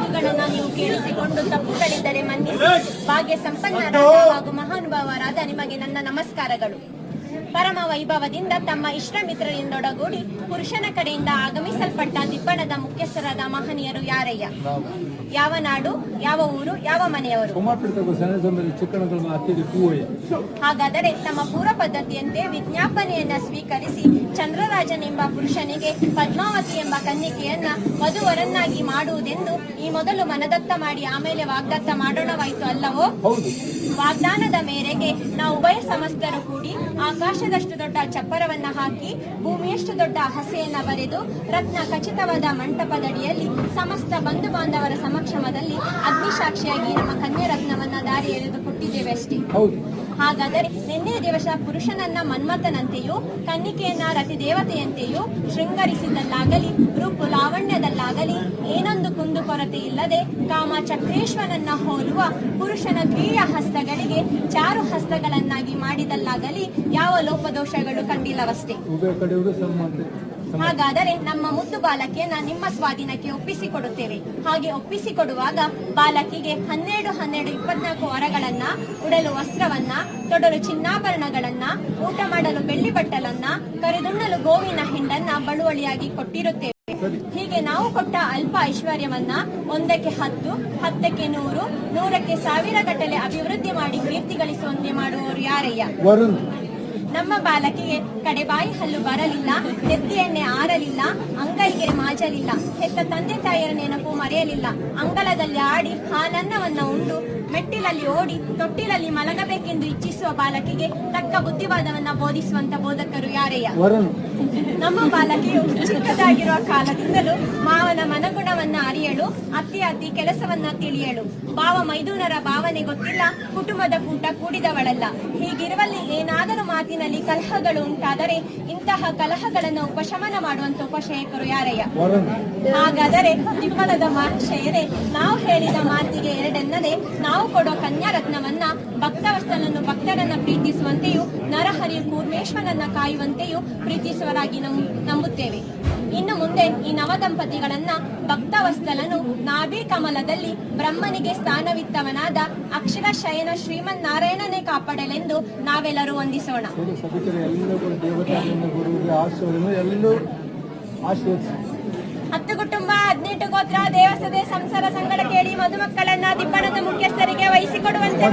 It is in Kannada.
ಮಾತುಗಳನ್ನ ನೀವು ಕೇಳಿಸಿಕೊಂಡು ತಪ್ಪುಗಳಿದ್ದರೆ ಮನ್ನಿಸಿ. ಭಾಗ್ಯ ಸಂಪನ್ನರಾದ ಹಾಗೂ ಮಹಾನುಭಾವರಾದ ನಿಮಗೆ ನನ್ನ ನಮಸ್ಕಾರಗಳು. ಪರಮ ವೈಭವದಿಂದ ತಮ್ಮ ಇಷ್ಟ ಮಿತ್ರರಿಂದೊಡಗೂಡಿ ಪುರುಷನ ಕಡೆಯಿಂದ ಆಗಮಿಸಲ್ಪಟ್ಟ ದಿಬ್ಬಣದ ಮುಖ್ಯಸ್ಥರಾದ ಮಹನೀಯರು ಯಾರಯ್ಯ? ಯಾವ ನಾಡು, ಯಾವ ಊರು, ಯಾವ ಮನೆಯವರು? ಹಾಗಾದರೆ ತಮ್ಮ ಪೂರ್ವ ಪದ್ಧತಿಯಂತೆ ವಿಜ್ಞಾಪನೆಯನ್ನ ಸ್ವೀಕರಿಸಿ ಚಂದ್ರರಾಜನೆಂಬ ಪುರುಷನಿಗೆ ಪದ್ಮಾವತಿ ಎಂಬ ಕನ್ನಿಕೆಯನ್ನ ವಧುವರನ್ನಾಗಿ ಮಾಡುವುದೆಂದು ಈ ಮೊದಲು ಮನದತ್ತ ಮಾಡಿ ಆಮೇಲೆ ವಾಗ್ದತ್ತ ಮಾಡೋಣವಾಯಿತು ಅಲ್ಲವೋ? ವಾಗ್ದಾನದ ಮೇರೆಗೆ ನಾವು ಉಭಯ ಸಮಸ್ತರು ಕೂಡಿ ಆಕಾಶದಷ್ಟು ದೊಡ್ಡ ಚಪ್ಪರವನ್ನ ಹಾಕಿ ಭೂಮಿಯಷ್ಟು ದೊಡ್ಡ ಹಸೆಯನ್ನ ಬರೆದು ರತ್ನ ಖಚಿತವಾದ ಮಂಟಪದಡಿಯಲ್ಲಿ ಸಮಸ್ತ ಬಂಧು ಬಾಂಧವರ ಸಮಕ್ಷಮದಲ್ಲಿ ಅಗ್ನಿಸಾಕ್ಷಿಯಾಗಿ ನಮ್ಮ ಕನ್ಯಾ ರತ್ನವನ್ನ ದಾರಿ ಎಳೆದು ಕೊಟ್ಟಿದ್ದೇವೆ ಅಷ್ಟೇ. ಹಾಗಾದರೆ ನಿನ್ನೆ ದಿವಸ ಪುರುಷನನ್ನ ಮನ್ಮಥನಂತೆಯೂ ಕನ್ನಿಕೆಯನ್ನ ರತಿ ದೇವತೆಯಂತೆಯೂ ಶೃಂಗರಿಸಿದಲ್ಲಾಗಲಿ ರೂಪು ಲಾವಣ್ಯದಲ್ಲಾಗಲಿ ಏನೊಂದು ಕುಂದು ಕೊರತೆ ಇಲ್ಲದೆ ಕಾಮ ಚಕ್ರೇಶ್ವರನನ್ನ ಹೋಲುವ ಪುರುಷನ ದ್ವಿಯ ಹಸ್ತಗಳಿಗೆ ಚಾರು ಹಸ್ತಗಳನ್ನಾಗಿ ಮಾಡಿದಲ್ಲಾಗಲಿ ಯಾವ ಲೋಪದೋಷಗಳು ಕಂಡಿಲ್ಲವಷ್ಟೇ. ಹಾಗಾದರೆ ನಮ್ಮ ಮುದ್ದು ಬಾಲಕಿಯನ್ನ ನಿಮ್ಮ ಸ್ವಾಧೀನಕ್ಕೆ ಒಪ್ಪಿಸಿಕೊಡುತ್ತೇವೆ. ಹಾಗೆ ಒಪ್ಪಿಸಿಕೊಡುವಾಗ ಬಾಲಕಿಗೆ 12 24 ವರಗಳನ್ನ, ಉಡಲು ವಸ್ತ್ರವನ್ನ, ತೊಡಲು ಚಿನ್ನಾಭರಣಗಳನ್ನ, ಊಟ ಮಾಡಲು ಬೆಳ್ಳಿ ಬಟ್ಟಲನ್ನ, ಕರೆದುಣ್ಣಲು ಗೋವಿನ ಹಿಂಡನ್ನ ಬಳುವಳಿಯಾಗಿ ಕೊಟ್ಟಿರುತ್ತೇವೆ. ಹೀಗೆ ನಾವು ಕೊಟ್ಟ ಅಲ್ಪ ಐಶ್ವರ್ಯವನ್ನ 1ಕ್ಕೆ 10, 10ಕ್ಕೆ 100, 100ಕ್ಕೆ 1000 ಗಟ್ಟಲೆ ಅಭಿವೃದ್ಧಿ ಮಾಡಿ ಕೀರ್ತಿ ಗಳಿಸುವಂತೆ ಮಾಡುವವರು ಯಾರಯ್ಯ? ನಮ್ಮ ಬಾಲಕಿಗೆ ಕಡೆಬಾಯಿ ಹಲ್ಲು ಬರಲಿಲ್ಲ, ನೆತ್ತಿಯನ್ನೇ ಆರಲಿಲ್ಲ, ಅಂಗೈಗೆ ಮಾಜಲಿಲ್ಲ, ಹೆತ್ತ ತಂದೆ ತಾಯಿಯರ ನೆನಪು ಮರೆಯಲಿಲ್ಲ, ಅಂಗಳದಲ್ಲಿ ಆಡಿ ಹಾಲನ್ನವನ್ನ ಉಂಡು ಮೆಟ್ಟಿಲಲ್ಲಿ ಓಡಿ ತೊಟ್ಟಿಲಲ್ಲಿ ಮಲಗಬೇಕೆಂದು ಇಚ್ಛಿಸುವ ಬಾಲಕಿಗೆ ತಕ್ಕ ಬುದ್ಧಿವಾದವನ್ನ ಬೋಧಿಸುವಂತ ಬೋಧಕರು ಯಾರಯ್ಯ? ನಮ್ಮ ಬಾಲಕಿಯು ಚಿಕ್ಕದಾಗಿರುವ ಕಾಲದಿಂದಲೂ ಮಾವನ ಮನಗುಣವನ್ನ ಅರಿಯಳು, ಅತ್ತಿ ಕೆಲಸವನ್ನ ತಿಳಿಯಳು, ಭಾವ ಮೈದುನರ ಭಾವನೆ ಗೊತ್ತಿಲ್ಲ, ಕುಟುಂಬದ ಕೂಟ ಕೂಡಿದವಳಲ್ಲ. ಹೀಗಿರುವಲ್ಲಿ ಏನಾದರೂ ಮಾತಿನಲ್ಲಿ ಕಲಹಗಳು ಉಂಟಾದರೆ ಇಂತಹ ಕಲಹಗಳನ್ನು ಉಪಶಮನ ಮಾಡುವಂತ ಉಪಶೇಖರು ಯಾರಯ್ಯ? ಹಾಗಾದರೆ ದಿಬ್ಬಣದ ಮಹಾಶಯರೇ, ನಾವು ಹೇಳಿದ ಮಾತಿಗೆ ಎರಡೆನ್ನದೆ ನಾವು ಕೊಡೋ ಕನ್ಯಾ ರತ್ನವನ್ನ ಭಕ್ತವಸ್ತನನ್ನು ಭಕ್ತರನ್ನ ಪ್ರೀತಿಸುವಂತೆಯೂ ನರಹರಿ ಕೂರ್ಮೇಶ್ವರನ್ನ ಕಾಯುವಂತೆಯೂ ಪ್ರೀತಿಸುವರಾಗಿ ನಂಬುತ್ತೇವೆ. ಇನ್ನು ಮುಂದೆ ಈ ನವದಂಪತಿಗಳನ್ನ ಭಕ್ತವಸ್ತಲನು ನಾಭಿ ಕಮಲದಲ್ಲಿ ಬ್ರಹ್ಮನಿಗೆ ಸ್ಥಾನವಿತ್ತವನಾದ ಅಕ್ಷರ ಶಯನ ಶ್ರೀಮನ್ ನಾರಾಯಣನೇ ಕಾಪಾಡಲೆಂದು ನಾವೆಲ್ಲರೂ ವಂದಿಸೋಣ. 10 ಕುಟುಂಬ 18 ಗೋತ್ರ ದೇವಸದೆ ಸಂಸಾರ ಸಂಗಡ ಕೇಳಿ ಮಧುಮಕ್ಕಳನ್ನ ದಿಬ್ಬಣದ ಮುಖ್ಯಸ್ಥರಿಗೆ ವಹಿಸಿಕೊಡುವಂತೆ